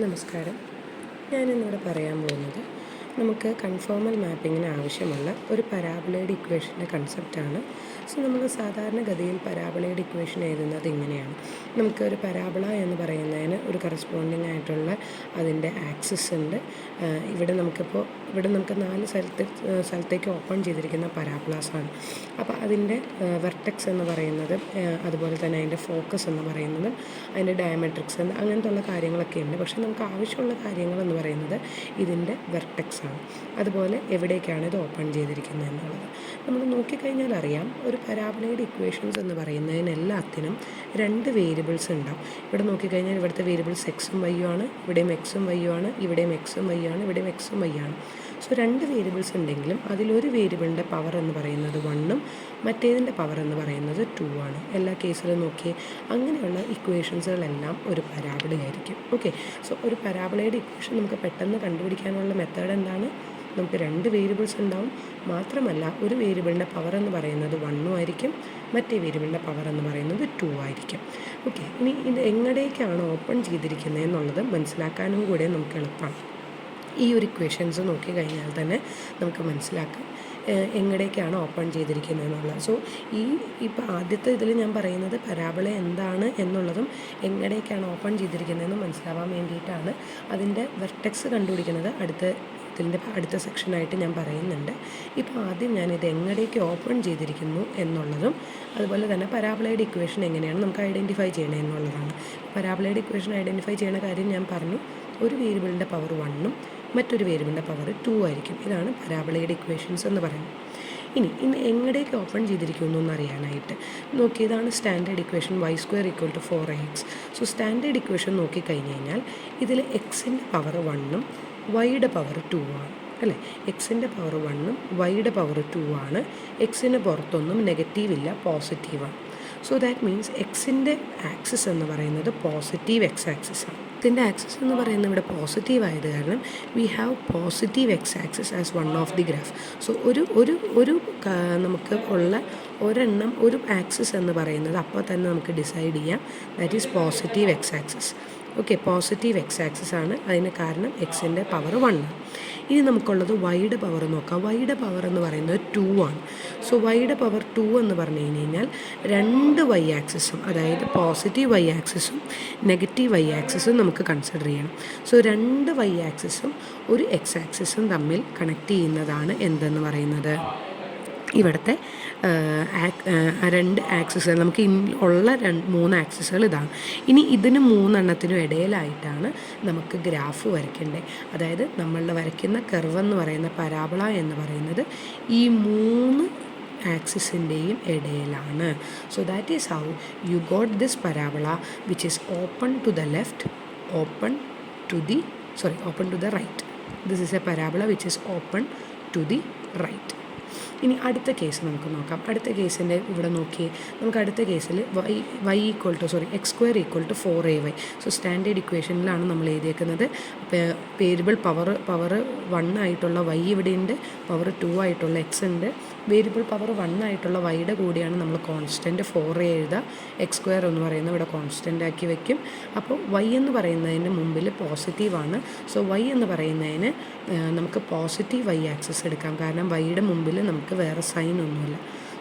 നമസ്കാരം. ഞാനിന്നിവിടെ പറയാൻ പോകുന്നത് നമുക്ക് കൺഫോർമൽ മാപ്പിങ്ങിന് ആവശ്യമുള്ള ഒരു പരാബോളയുടെ ഇക്വേഷൻ്റെ കൺസെപ്റ്റാണ്. സോ നമ്മൾ സാധാരണഗതിയിൽ പരാബോളയുടെ ഇക്വേഷൻ എഴുതുന്നത് ഇങ്ങനെയാണ്. നമുക്ക് ഒരു പരാബോള എന്ന് പറയുന്നതിന് ഒരു കറസ്പോണ്ടിങ് ആയിട്ടുള്ള അതിൻ്റെ ആക്സിസ് ഉണ്ട്. ഇവിടെ നമുക്ക് 4 സ്ഥലത്തേക്ക് ഓപ്പൺ ചെയ്തിരിക്കുന്ന പരാബോളാസാണ്. അപ്പോൾ അതിൻ്റെ വെർട്ടെക്സ് എന്ന് പറയുന്നത്, അതുപോലെ തന്നെ അതിൻ്റെ ഫോക്കസ് എന്ന് പറയുന്നത്, അതിൻ്റെ ഡയമെട്രിക്സ് അങ്ങനത്തെ ഉള്ള കാര്യങ്ങളൊക്കെ ഉണ്ട്. പക്ഷേ നമുക്ക് ആവശ്യമുള്ള കാര്യങ്ങളെന്ന് പറയുന്നത് ഇതിൻ്റെ വെർട്ടെക്സ് ആണ്, അതുപോലെ എവിടേക്കാണ് ഇത് ഓപ്പൺ ചെയ്തിരിക്കുന്നത് എന്നുള്ളത്. നമ്മൾ നോക്കിക്കഴിഞ്ഞാൽ അറിയാം, ഒരു പരാബോളയുടെ ഇക്വേഷൻസ് എന്ന് പറയുന്നതിനെല്ലാത്തിനും 2 വേരിയബിൾസ് ഉണ്ടാവും. ഇവിടെ നോക്കിക്കഴിഞ്ഞാൽ ഇവിടുത്തെ വേരിയബിൾസ് എക്സും വൈയും ആണ്, ഇവിടെയും എക്സും വൈയും ആണ്, ഇവിടെയും എക്സും വൈ ആണ്, ഇവിടെയും എക്സും വൈ ആണ്. സോ 2 വേരിയബിൾസ് ഉണ്ടെങ്കിലും അതിലൊരു വേരിയബിളിൻ്റെ പവർ എന്ന് പറയുന്നത് 1ഉം മറ്റേതിൻ്റെ പവർ എന്ന് പറയുന്നത് 2 ആണ്. എല്ലാ കേസിലും നോക്കിയേ, അങ്ങനെയുള്ള ഇക്വേഷൻസുകളെല്ലാം ഒരു പരാബോളയായിരിക്കും. ഓക്കെ, സോ ഒരു പരാബോളയുടെ ഇക്വേഷൻ നമുക്ക് പെട്ടെന്ന് കണ്ടുപിടിക്കാനുള്ള മെത്തേഡ് എന്താണ്? നമുക്ക് 2 വേരിയബിൾസ് ഉണ്ടാവും. മാത്രമല്ല, ഒരു വേരിയബിളിൻ്റെ പവർ എന്ന് പറയുന്നത് 1ഉം ആയിരിക്കും, മറ്റേ വേരിയബിളിൻ്റെ പവർ എന്ന് പറയുന്നത് 2 ആയിരിക്കും. ഓക്കെ, ഇനി ഇത് എങ്ങടേക്കാണ് ഓപ്പൺ ചെയ്തിരിക്കുന്നത് എന്നുള്ളത് മനസ്സിലാക്കാനും കൂടെ നമുക്ക് എളുപ്പമാണ്. ഈ ഒരു ഇക്വേഷൻസ് നോക്കിക്കഴിഞ്ഞാൽ തന്നെ നമുക്ക് മനസ്സിലാക്കാം എങ്ങടേക്കാണ് ഓപ്പൺ ചെയ്തിരിക്കുന്നത് എന്നുള്ളത്. സോ ഇപ്പോൾ ആദ്യത്തെ ഇതിൽ ഞാൻ പറയുന്നത് പരാബോള എന്താണ് എന്നുള്ളതും എങ്ങടേക്കാണ് ഓപ്പൺ ചെയ്തിരിക്കുന്നതെന്നും മനസ്സിലാവാൻ വേണ്ടിയിട്ടാണ്. അതിൻ്റെ വെർട്ടെക്സ് കണ്ടുപിടിക്കുന്നത് ഇതിൻ്റെ അടുത്ത സെക്ഷനായിട്ട് ഞാൻ പറയുന്നുണ്ട്. ഇപ്പോൾ ആദ്യം ഞാനിത് എങ്ങടേക്ക് ഓപ്പൺ ചെയ്തിരിക്കുന്നു എന്നുള്ളതും അതുപോലെ തന്നെ പരാബോളയുടെ ഇക്വേഷൻ എങ്ങനെയാണ് നമുക്ക് ഐഡൻറ്റിഫൈ ചെയ്യണത് എന്നുള്ളതാണ്. പരാബോളയുടെ ഇക്വേഷൻ ഐഡൻറ്റിഫൈ ചെയ്യുന്ന കാര്യം ഞാൻ പറഞ്ഞു. ഒരു വേരിയബിളിൻ്റെ പവർ 1ഉം മറ്റൊരു വേരിയബിളിൻ്റെ പവർ 2 ആയിരിക്കും. ഇതാണ് പരാബോളയുടെ ഇക്വേഷൻസ് എന്ന് പറയുന്നത്. ഇനി എങ്ങടേക്ക് ഓപ്പൺ ചെയ്തിരിക്കുന്നു എന്നറിയാനായിട്ട് നോക്കിയതാണ് standard equation y² = 4ax. So standard equation നോക്കിക്കഴിഞ്ഞ് കഴിഞ്ഞാൽ ഇതിൽ എക്സിൻ്റെ പവർ 1ഉം വൈയുടെ പവർ 2 ആണ് അല്ലേ. എക്സിൻ്റെ പവർ 1ഉം വൈയുടെ പവർ 2 ആണ്. എക്സിന് പുറത്തൊന്നും നെഗറ്റീവ് ഇല്ല, പോസിറ്റീവാണ്. സോ ദാറ്റ് മീൻസ് എക്സിൻ്റെ ആക്സിസ് എന്ന് പറയുന്നത് പോസിറ്റീവ് എക്സ് ആക്സിസ് ആണ്. ഇതിൻ്റെ ആക്സിസ് എന്ന് പറയുന്നത് ഇവിടെ പോസിറ്റീവ് ആയത് കാരണം we have positive x axis as one of the graph. So ഒരു നമുക്ക് ഉള്ള ഒരെണ്ണം ഒരു ആക്സിസ് എന്ന് പറയുന്നത് അപ്പോൾ തന്നെ നമുക്ക് ഡിസൈഡ് ചെയ്യാം, that is positive x axis. Okay, positive x axis ആണ്. അതിന് കാരണം എക്സിൻ്റെ പവർ 1 ആണ്. ഇനി നമുക്കുള്ളത് വൈയുടെ പവർ നോക്കാം. വൈയുടെ പവർ എന്ന് പറയുന്നത് 2 ആണ്. സോ വൈയുടെ പവർ 2 എന്ന് പറഞ്ഞു കഴിഞ്ഞാൽ 2 വൈ ആക്സിസും, അതായത് പോസിറ്റീവ് വൈ ആക്സിസും നെഗറ്റീവ് വൈ ആക്സിസും നമുക്ക് കൺസിഡർ ചെയ്യണം. സോ 2 വൈ ആക്സിസും ഒരു എക്സ് ആക്സിസും തമ്മിൽ കണക്ട് ചെയ്യുന്നതാണ് എന്തെന്ന് പറയുന്നത് ഇവിടുത്തെ 2 ആക്സിസുകൾ. നമുക്ക് ഉള്ള 3 ആക്സിസുകൾ ഇതാണ്. ഇനി ഇതിന് 3 എണ്ണത്തിനും ഇടയിലായിട്ടാണ് നമുക്ക് ഗ്രാഫ് വരയ്ക്കേണ്ടത്. അതായത് നമ്മളുടെ വരയ്ക്കുന്ന കർവ് എന്ന് പറയുന്ന പരാബോള എന്ന് പറയുന്നത് ഈ 3 ആക്സിസിൻ്റെയും ഇടയിലാണ്. So that is how you got this parabola which is open to the left, open to the right. This is a parabola which is open to the right. ഇനി അടുത്ത കേസ് നമുക്ക് നോക്കാം. അടുത്ത കേസിൻ്റെ ഇവിടെ നോക്കിയേ, നമുക്ക് അടുത്ത കേസിൽ x² = 4ay. സോ സ്റ്റാൻഡേർഡ് ഇക്വേഷനിലാണ് നമ്മൾ എഴുതിയേക്കുന്നത്. വേരിയബിൾ പവർ 1 ആയിട്ടുള്ള y ഇവിടെയുണ്ട്, പവർ 2 ആയിട്ടുള്ള എക്സ് ഉണ്ട്. വേരിയബിൾ പവർ 1 ആയിട്ടുള്ള വൈയുടെ കൂടിയാണ് നമ്മൾ കോൺസ്റ്റൻറ്റ് 4a എഴുതുക. x² എന്ന് പറയുന്നത് ഇവിടെ കോൺസ്റ്റൻ്റ് ആക്കി വയ്ക്കും. അപ്പോൾ y എന്ന് പറയുന്നതിന് മുമ്പിൽ പോസിറ്റീവാണ്. സോ y എന്ന് പറയുന്നതിന് നമുക്ക് പോസിറ്റീവ് വൈ ആക്സിസ് എടുക്കാം, കാരണം വൈയുടെ മുമ്പിൽ നമുക്ക് വേറെ സൈൻ ഒന്നുമില്ല.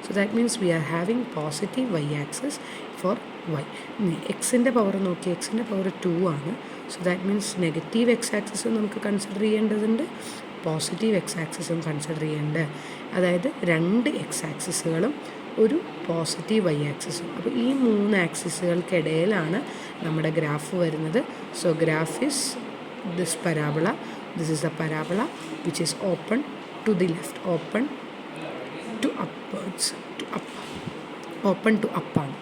So that means we are having positive y axis for y. എക്സിൻ്റെ പവർ നോക്കി, എക്സിൻ്റെ പവർ 2 ആണ്. So that means negative x ആക്സിസും നമുക്ക് കൺസിഡർ ചെയ്യേണ്ടതുണ്ട്, പോസിറ്റീവ് എക്സ് ആക്സിസും കൺസിഡർ ചെയ്യേണ്ടത്. അതായത് 2 എക്സ് ആക്സിസുകളും ഒരു പോസിറ്റീവ് വൈ ആക്സിസും. അപ്പോൾ ഈ 3 ആക്സിസുകൾക്കിടയിലാണ് നമ്മുടെ ഗ്രാഫ് വരുന്നത്. So graph is this parabola. This is the parabola which is open to the left, open to upwards, open to up ആണ്.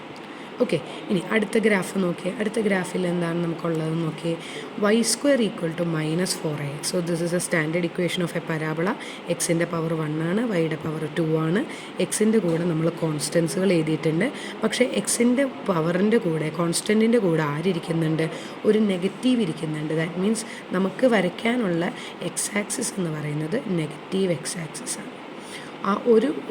ഓക്കെ, ഇനി അടുത്ത ഗ്രാഫ് നോക്കിയേ. അടുത്ത ഗ്രാഫിൽ എന്താണ് നമുക്കുള്ളത് നോക്കിയേ. y² = -4ax. So this is A standard equation of A parabola. എക്സിൻ്റെ പവർ 1 ആണ്, വൈയുടെ പവർ 2 ആണ്. എക്സിൻ്റെ കൂടെ നമ്മൾ കോൺസ്റ്റൻസുകൾ എഴുതിയിട്ടുണ്ട്. പക്ഷേ എക്സിൻ്റെ പവറിൻ്റെ കൂടെ, കോൺസ്റ്റൻറ്റിൻ്റെ കൂടെ ആരിയ്ക്കുന്നുണ്ട്? ഒരു നെഗറ്റീവ് ഇരിക്കുന്നുണ്ട്. ദാറ്റ് മീൻസ് നമുക്ക് വരയ്ക്കാനുള്ള എക്സ് ആക്സിസ് എന്ന് പറയുന്നത് നെഗറ്റീവ് എക്സ് ആക്സിസ് ആണ്. ആ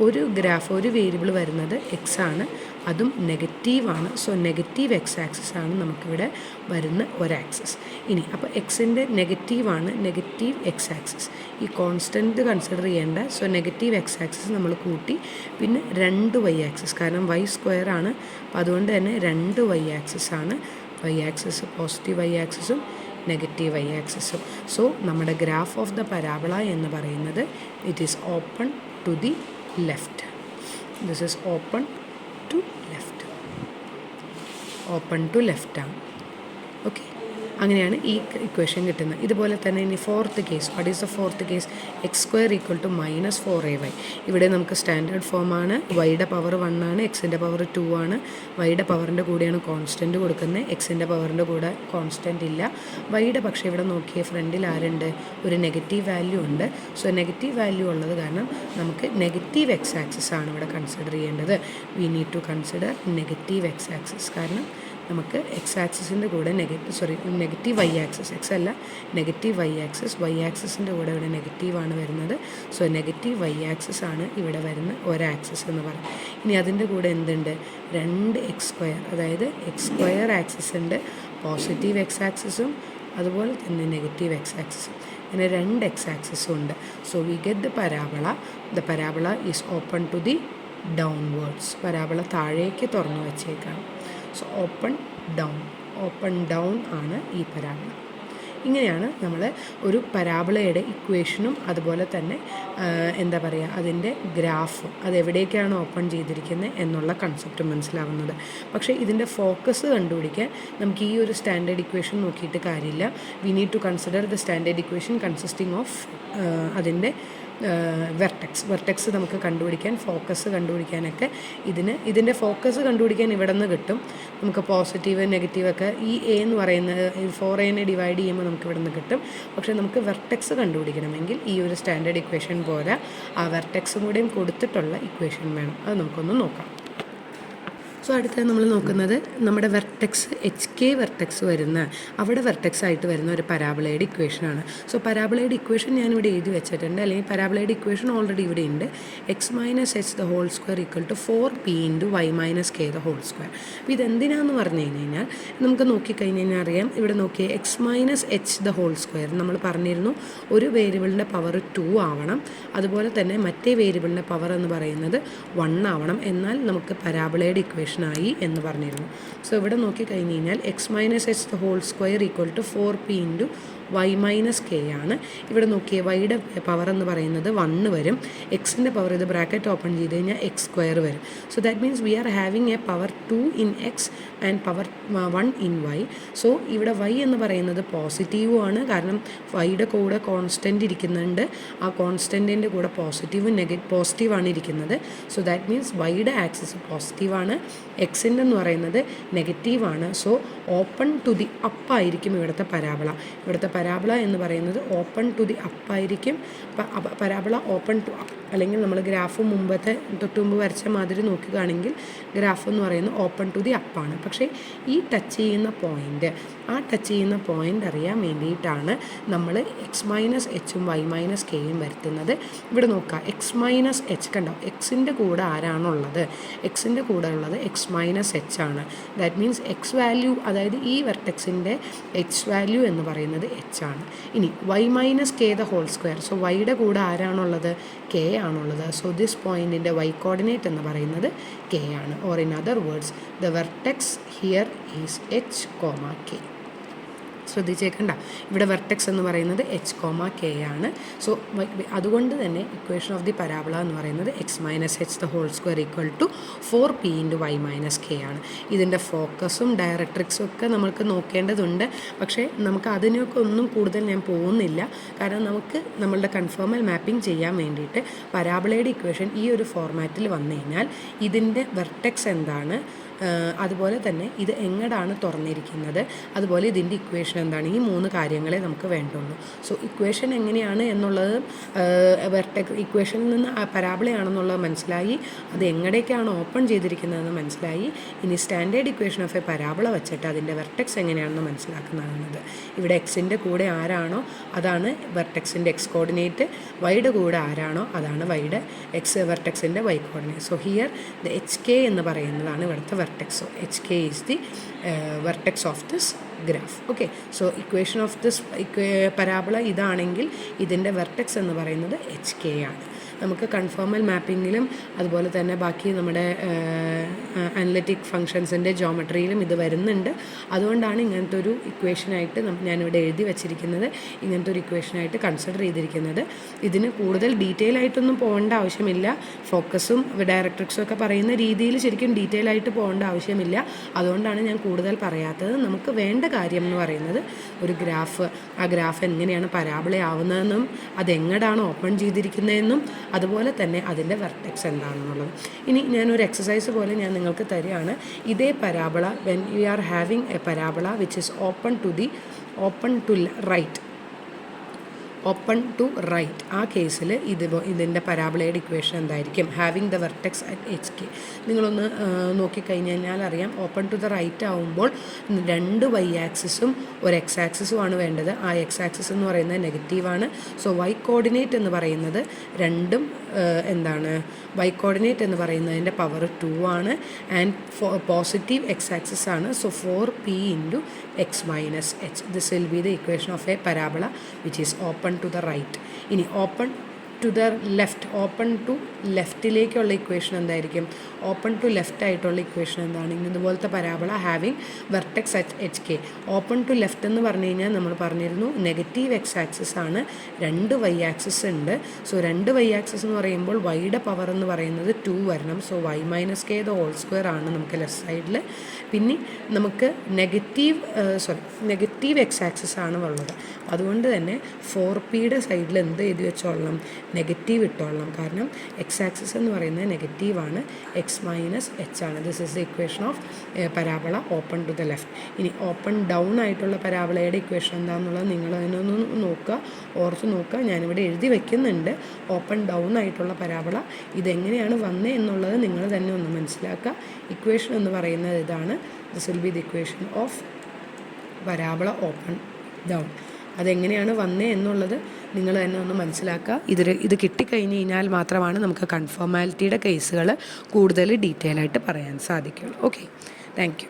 ഒരു ഗ്രാഫ്, ഒരു വേരിയബിൾ വരുന്നത് എക്സ് ആണ്, അതും നെഗറ്റീവാണ്. സോ നെഗറ്റീവ് എക്സ് ആക്സിസ് ആണ് നമുക്കിവിടെ വരുന്ന ഒരാക്സിസ്. ഇനി അപ്പോൾ എക്സിൻ്റെ നെഗറ്റീവാണ് നെഗറ്റീവ് എക്സ് ആക്സിസ്. ഈ കോൺസ്റ്റൻറ്റ് കൺസിഡർ ചെയ്യേണ്ട. സോ നെഗറ്റീവ് എക്സ് ആക്സിസ് നമ്മൾ കൂട്ടി, പിന്നെ 2 വൈ ആക്സിസ്, കാരണം വൈ സ്ക്വയർ ആണ്, അപ്പോൾ അതുകൊണ്ട് തന്നെ 2 വൈ ആക്സിസ് ആണ്. വൈ ആക്സിസ് പോസിറ്റീവ് വൈ ആക്സിസും നെഗറ്റീവ് വൈ ആക്സിസും. സോ നമ്മുടെ ഗ്രാഫ് ഓഫ് ദ പരാബോള എന്ന് പറയുന്നത് it is open to the left. This is open to left, open to left ആണ്. ഓക്കെ, അങ്ങനെയാണ് ഈ ഇക്വേഷൻ കിട്ടുന്നത്. ഇതുപോലെ തന്നെ ഇനി fourth case, what is the fourth case? X square equal to -4ay. ഇവിടെ നമുക്ക് സ്റ്റാൻഡേർഡ് ഫോമാണ്. വൈയുടെ പവർ 1 ആണ്, എക്സിൻ്റെ പവർ 2 ആണ്. വൈയുടെ പവറിൻ്റെ കൂടെയാണ് കോൺസ്റ്റൻറ്റ് കൊടുക്കുന്നത്, എക്സിൻ്റെ പവറിൻ്റെ കൂടെ കോൺസ്റ്റൻറ്റ് ഇല്ല. വൈയുടെ പക്ഷേ ഇവിടെ നോക്കിയ ഫ്രണ്ടിൽ ആരുണ്ട്? ഒരു നെഗറ്റീവ് വാല്യൂ ഉണ്ട്. സോ നെഗറ്റീവ് വാല്യൂ ഉള്ളത് കാരണം നമുക്ക് നെഗറ്റീവ് എക്സ് ആക്സിസ് ആണ് ഇവിടെ കൺസിഡർ ചെയ്യേണ്ടത്. We need to consider negative x axis, കാരണം നമുക്ക് എക്സ് ആക്സിസിൻ്റെ കൂടെ നെഗറ്റീവ് വൈ ആക്സിസ്, എക്സ് അല്ല നെഗറ്റീവ് വൈ ആക്സിസ്, വൈ ആക്സിസിൻ്റെ കൂടെ ഇവിടെ നെഗറ്റീവാണ് വരുന്നത്. സോ നെഗറ്റീവ് വൈ ആക്സിസ് ആണ് ഇവിടെ വരുന്ന ഒരാക്സിസ് എന്ന് പറയും. ഇനി അതിൻ്റെ കൂടെ എന്തുണ്ട്? 2 എക്സ് സ്ക്വയർ, അതായത് എക്സ് സ്ക്വയർ ആക്സിസ് ഉണ്ട്, പോസിറ്റീവ് എക്സ് ആക്സിസും അതുപോലെ തന്നെ നെഗറ്റീവ് എക്സ് ആക്സിസും. അങ്ങനെ 2 എക്സ് ആക്സിസും ഉണ്ട്. So we get the parabola is open to the downwards. Parabola താഴേക്ക് തുറന്നു വെച്ചേക്കാം. സോ ഓപ്പൺ ഡൗൺ ആണ് ഈ പരാബോള. ഇങ്ങനെയാണ് നമ്മൾ ഒരു പരാബോളയുടെ ഇക്വേഷനും അതുപോലെ തന്നെ അതിൻ്റെ ഗ്രാഫും അതെവിടേക്കാണ് ഓപ്പൺ ചെയ്തിരിക്കുന്നത് എന്നുള്ള കൺസെപ്റ്റ് മനസ്സിലാവുന്നത്. പക്ഷേ ഇതിൻ്റെ ഫോക്കസ് കണ്ടുപിടിക്കാൻ നമുക്ക് ഈ ഒരു സ്റ്റാൻഡേർഡ് ഇക്വേഷൻ നോക്കിയിട്ട് കാര്യമില്ല. We need to consider the standard equation consisting of അതിൻ്റെ വെർട്ടെക്സ് നമുക്ക് കണ്ടുപിടിക്കാൻ, ഫോക്കസ് കണ്ടുപിടിക്കാനൊക്കെ ഇതിൻ്റെ ഫോക്കസ് കണ്ടുപിടിക്കാൻ ഇവിടെ നിന്ന് കിട്ടും. നമുക്ക് പോസിറ്റീവ് നെഗറ്റീവൊക്കെ ഈ എ എന്ന് പറയുന്നത് 4a ഡിവൈഡ് ചെയ്യുമ്പോൾ നമുക്ക് ഇവിടെ നിന്ന് കിട്ടും. പക്ഷേ നമുക്ക് വെർട്ടെക്സ് കണ്ടുപിടിക്കണമെങ്കിൽ ഈ ഒരു സ്റ്റാൻഡേർഡ് ഇക്വേഷൻ പോരാ, ആ വെർട്ടെക്സും കൂടെയും കൊടുത്തിട്ടുള്ള ഇക്വേഷൻ വേണം. അത് നമുക്കൊന്ന് നോക്കാം. സോ അടുത്തത് നമ്മൾ നോക്കുന്നത് നമ്മുടെ വെർട്ടെക്സ് HK വെർട്ടെക്സ് വരുന്ന അവിടെ വെർട്ടെക്സ് ആയിട്ട് വരുന്ന ഒരു പരാബോളയുടെ ഇക്വേഷനാണ്. സോ പരാബോളയുടെ ഇക്വേഷൻ ഞാനിവിടെ എഴുതി വെച്ചിട്ടുണ്ട്, അല്ലെങ്കിൽ പരാബോളയുടെ ഇക്വേഷൻ ഓൾറെഡി ഇവിടെ ഉണ്ട്. x - h the whole square equal to 4p into y - k the whole square. അപ്പോൾ ഇതെന്തിനാന്ന് പറഞ്ഞു കഴിഞ്ഞാൽ നമുക്ക് നോക്കിക്കഴിഞ്ഞ് കഴിഞ്ഞാൽ അറിയാം. ഇവിടെ നോക്കിയേ x - h the whole square നമ്മൾ പറഞ്ഞിരുന്നു ഒരു വേരിയബിളിൻ്റെ പവർ 2 ആവണം, അതുപോലെ തന്നെ മറ്റേ വേരിയബിളിൻ്റെ പവർ എന്ന് പറയുന്നത് 1 ആവണം, എന്നാൽ നമുക്ക് പരാബോളയുടെ ഇക്വേഷൻ ആയി എന്ന് പറഞ്ഞിരുന്നു. സോ ഇവിടെ നോക്കിക്കഴിഞ്ഞ് കഴിഞ്ഞാൽ x - h the whole square equal to 4p into y - k ആണ്. ഇവിടെ നോക്കിയേ വൈയുടെ പവർ എന്ന് പറയുന്നത് 1 വരും, എക്സിൻ്റെ പവർ ഇത് ബ്രാക്കറ്റ് ഓപ്പൺ ചെയ്ത് കഴിഞ്ഞാൽ എക്സ് സ്ക്വയർ വരും. So that means we are having A power 2 in x and power 1 in y. So ഇവിടെ y എന്ന് പറയുന്നത് പോസിറ്റീവും ആണ്, കാരണം വൈയുടെ കൂടെ കോൺസ്റ്റൻ്റ് ഇരിക്കുന്നുണ്ട്, ആ കോൺസ്റ്റൻറ്റിൻ്റെ കൂടെ പോസിറ്റീവാണ് ഇരിക്കുന്നത്. സോ ദാറ്റ് മീൻസ് വൈയുടെ ആക്സിസ് പോസിറ്റീവാണ്, എക്സിൻ്റെ എന്ന് പറയുന്നത് നെഗറ്റീവാണ്. സോ ഓപ്പൺ ടു ദി അപ്പായിരിക്കും ഇവിടുത്തെ പരാബോള. ഇവിടുത്തെ പരാബോള എന്ന് പറയുന്നത് ഓപ്പൺ ടു ദി അപ്പായിരിക്കും. പരാബോള ഓപ്പൺ ടു അപ്പ്, അല്ലെങ്കിൽ നമ്മൾ ഗ്രാഫ് തൊട്ട് മുമ്പ് വരച്ച മാതിരി നോക്കുകയാണെങ്കിൽ ഗ്രാഫ് എന്ന് പറയുന്നത് ഓപ്പൺ ടു ദി അപ്പാണ്. പക്ഷേ ഈ ടച്ച് ചെയ്യുന്ന പോയിൻ്റ് അറിയാൻ വേണ്ടിയിട്ടാണ് നമ്മൾ x - hഉം y - kയും വരുത്തുന്നത്. ഇവിടെ നോക്കുക, x - h കണ്ടോ, എക്സിൻ്റെ കൂടെ ആരാണുള്ളത്? എക്സിൻ്റെ കൂടെ ഉള്ളത് x - h ആണ്. ദാറ്റ് മീൻസ് എക്സ് വാല്യൂ, അതായത് ഈ വെർട്ടെക്സിൻ്റെ എച്ച് വാല്യൂ എന്ന് പറയുന്നത് h ആണ്. ഇനി y - k the whole square. So വൈയുടെ കൂടെ ആരാണുള്ളത്? k ആണുള്ളത്. സോ ദിസ് പോയിൻറ്റിൻ്റെ y കോർഡിനേറ്റ് എന്ന് പറയുന്നത് k ആണ്. Or in other words the vertex here is h, k. ശ്രദ്ധിച്ചേക്കണ്ട, ഇവിടെ വെർട്ടെക്സ് എന്ന് പറയുന്നത് h, k ആണ്. സോ അതുകൊണ്ട് തന്നെ ഇക്വേഷൻ ഓഫ് ദി പരാബോള എന്ന് പറയുന്നത് x - h the whole square equal to 4p into y - k ആണ്. ഇതിൻ്റെ ഫോക്കസും ഡയറക്ട്രിക്സും ഒക്കെ നമുക്ക് നോക്കേണ്ടതുണ്ട്. പക്ഷേ നമുക്ക് അതിനൊക്കെ ഒന്നും കൂടുതൽ ഞാൻ പോകുന്നില്ല, കാരണം നമുക്ക് നമ്മളുടെ കൺഫോമൽ മാപ്പിംഗ് ചെയ്യാൻ വേണ്ടിയിട്ട് പരാബോളയുടെ ഇക്വേഷൻ ഈ ഒരു ഫോർമാറ്റിൽ വന്നു കഴിഞ്ഞാൽ ഇതിൻ്റെ വെർട്ടെക്സ് എന്താണ്, അതുപോലെ തന്നെ ഇത് എങ്ങടാണ് തുറന്നിരിക്കുന്നത്, അതുപോലെ ഇതിൻ്റെ ഇക്വേഷൻ എന്താണ്, ഈ 3 കാര്യങ്ങളെ നമുക്ക് വേണ്ടുള്ളൂ. സോ ഇക്വേഷൻ എങ്ങനെയാണ് എന്നുള്ളത് ഇക്വേഷനിൽ നിന്ന് പരാബിളയാണെന്നുള്ളത് മനസ്സിലായി, അത് എങ്ങടേക്കാണ് ഓപ്പൺ ചെയ്തിരിക്കുന്നതെന്ന് മനസ്സിലായി. ഇനി സ്റ്റാൻഡേർഡ് ഇക്വേഷൻ ഓഫ് എ പരാബിള വെച്ചിട്ട് അതിൻ്റെ വെർട്ടെക്സ് എങ്ങനെയാണെന്ന് മനസ്സിലാക്കുന്നതാണത്. ഇവിടെ എക്സിൻ്റെ കൂടെ ആരാണോ അതാണ് വെർട്ടെക്സിൻ്റെ എക്സ് കോർഡിനേറ്റ്, വൈയുടെ കൂടെ ആരാണോ അതാണ് വൈയുടെ എക്സ് വെർട്ടെക്സിൻ്റെ y coordinate. So here the h k എന്ന് പറയുന്നതാണ് ഇവിടുത്തെ vertex. So h k is the vertex of this graph. Okay, so equation of this parabola ഇതാണെങ്കിൽ ഇതിൻ്റെ വെർട്ടെക്സ് എന്ന് പറയുന്നത് എച്ച് കെ ആണ്. നമുക്ക് കൺഫോമൽ മാപ്പിങ്ങിലും അതുപോലെ തന്നെ ബാക്കി നമ്മുടെ അനലിറ്റിക് ഫങ്ഷൻസിൻ്റെ ജോമെട്രിയിലും ഇത് വരുന്നുണ്ട്. അതുകൊണ്ടാണ് ഇങ്ങനത്തെ ഒരു ഇക്വേഷനായിട്ട് ഞാനിവിടെ എഴുതി വച്ചിരിക്കുന്നത്, ഇങ്ങനത്തെ ഒരു ഇക്വേഷനായിട്ട് കൺസിഡർ ചെയ്തിരിക്കുന്നത്. ഇതിന് കൂടുതൽ ഡീറ്റെയിൽ ആയിട്ടൊന്നും പോകേണ്ട ആവശ്യമില്ല. ഫോക്കസും ഡയറക്ട്രിക്സും ഒക്കെ പറയുന്ന രീതിയിൽ ശരിക്കും ഡീറ്റെയിൽ ആയിട്ട് പോകേണ്ട ആവശ്യമില്ല. അതുകൊണ്ടാണ് ഞാൻ കൂടുതൽ പറയാത്തത്. നമുക്ക് വേണ്ട കാര്യം എന്ന് പറയുന്നത് ഒരു ഗ്രാഫ്, ആ ഗ്രാഫ് എങ്ങനെയാണ് പരാബിളയാവുന്നതെന്നും അതെങ്ങടാണ് ഓപ്പൺ ചെയ്തിരിക്കുന്നതെന്നും അതുപോലെ തന്നെ അതിൻ്റെ വെർട്ടെക്സ് എന്താണെന്നുള്ളത്. ഇനി ഞാനൊരു എക്സസൈസ് പോലെ ഞാൻ നിങ്ങൾക്ക് തരികയാണ്. ഇതേ parabola when you are having a parabola which is open to right, ആ കേസിൽ ഇതിൻ്റെ പരാബിളയുടെ ഇക്വേഷൻ എന്തായിരിക്കും? Having the vertex at H K. നിങ്ങളൊന്ന് നോക്കിക്കഴിഞ്ഞാൽ അറിയാം, ഓപ്പൺ ടു ദ റൈറ്റ് ആവുമ്പോൾ 2 വൈ ആക്സിസും ഒരു എക്സ് ആക്സിസുമാണ് വേണ്ടത്. ആ എക്സ് ആക്സിസ് എന്ന് പറയുന്നത് നെഗറ്റീവാണ്. സോ വൈ കോർഡിനേറ്റ് എന്ന് പറയുന്നത് രണ്ടും എന്താണ്, വൈ കോർഡിനേറ്റ് എന്ന് പറയുന്നതിൻ്റെ പവർ 2 ആണ്. ആൻഡ് പോസിറ്റീവ് എക്സ് ആക്സിസ് ആണ്. So 4p into x minus h. This will be the equation of a parabola which is open to the right. ഇനി open to the left, open to ലെഫ്റ്റിലേക്കുള്ള equation എന്തായിരിക്കും? Open to left ആയിട്ടുള്ള equation എന്താണ്? ഇതുപോലത്തെ parabola having vertex at H k. Open to left എന്ന് പറഞ്ഞു കഴിഞ്ഞാൽ നമ്മൾ പറഞ്ഞിരുന്നു നെഗറ്റീവ് എക്സ് ആക്സിസ് ആണ്, 2 വൈ ആക്സിസ് ഉണ്ട്. സോ 2 വൈ ആക്സിസ് എന്ന് പറയുമ്പോൾ വൈയുടെ പവർ എന്ന് പറയുന്നത് 2 വരണം. So y minus K the whole square ആണ് നമുക്ക് ലെഫ്റ്റ് സൈഡിൽ. പിന്നെ നമുക്ക് നെഗറ്റീവ് എക്സ് ആക്സിസ് ആണ് ഉള്ളത്. അതുകൊണ്ട് തന്നെ 4pയുടെ സൈഡിൽ എന്ത് എഴുതി വെച്ചോളണം? നെഗറ്റീവ് ഇട്ടോളണം. കാരണം എക്സ് ആക്സിസ് എന്ന് പറയുന്നത് നെഗറ്റീവാണ്, എക്സ് മൈനസ് എച്ച് ആണ്. This is the equation of parabola open to the left. ഇനി ഓപ്പൺ ഡൗൺ ആയിട്ടുള്ള പരാബിളയുടെ ഇക്വേഷൻ എന്താണെന്നുള്ളത് നിങ്ങൾ അതിനൊന്ന് ഓർത്ത് നോക്കുക. ഞാനിവിടെ എഴുതി വെക്കുന്നുണ്ട്. ഓപ്പൺ ഡൗൺ ആയിട്ടുള്ള പരാബിള ഇതെങ്ങനെയാണ് വന്നത് എന്നുള്ളത് നിങ്ങൾ തന്നെ ഒന്ന് മനസ്സിലാക്കുക. ഇക്വേഷൻ എന്ന് പറയുന്നത് ഇതാണ്. This will be the equation of parabola open down. അതെങ്ങനെയാണ് വന്നത് എന്നുള്ളത് നിങ്ങൾ തന്നെ ഒന്ന് മനസ്സിലാക്കുക. ഇത് കിട്ടിക്കഴിഞ്ഞ് കഴിഞ്ഞാൽ മാത്രമാണ് നമുക്ക് കൺഫോമാലിറ്റിയുടെ കേസുകൾ കൂടുതൽ ഡീറ്റെയിൽ ആയിട്ട് പറയാൻ സാധിക്കുള്ളൂ. Okay, thank you.